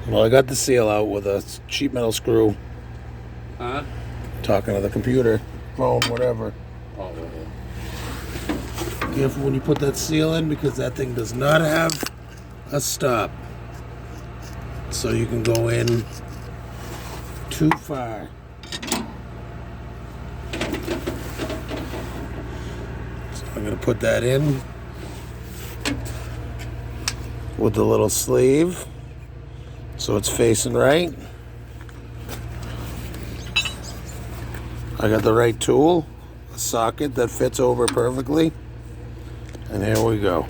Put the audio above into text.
Well, I got the seal out with a sheet metal screw. Huh? Talking to the computer, phone, whatever. Oh. Careful when you put that seal in because that thing does not have a stop. So you can go in too far. So I'm going to put that in with the little sleeve so it's facing right. I got the right tool, a socket that fits over perfectly, and here we go.